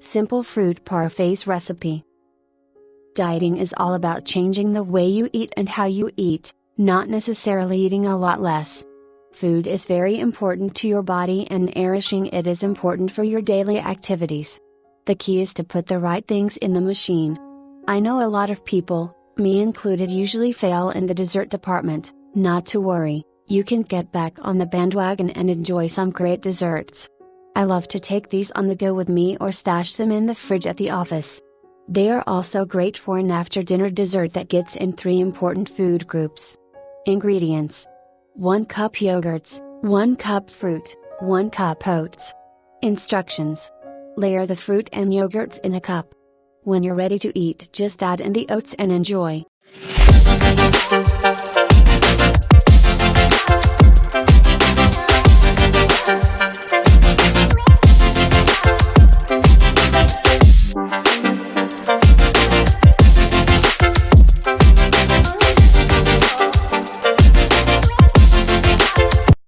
Simple Fruit Parfaits Recipe. Dieting is all about changing the way you eat and how you eat, not necessarily eating a lot less. Food is very important to your body and nourishing it is important for your daily activities. The key is to put the right things in the machine. I know a lot of people, me included, usually fail in the dessert department. Not to worry, you can get back on the bandwagon and enjoy some great desserts. I love to take these on the go with me or stash them in the fridge at the office. They are also great for an after-dinner dessert that gets in 3 important food groups. Ingredients: 1 cup yogurts, 1 cup fruit, 1 cup oats. Instructions: layer the fruit and yogurts in a cup. When you're ready to eat, just add in the oats and enjoy.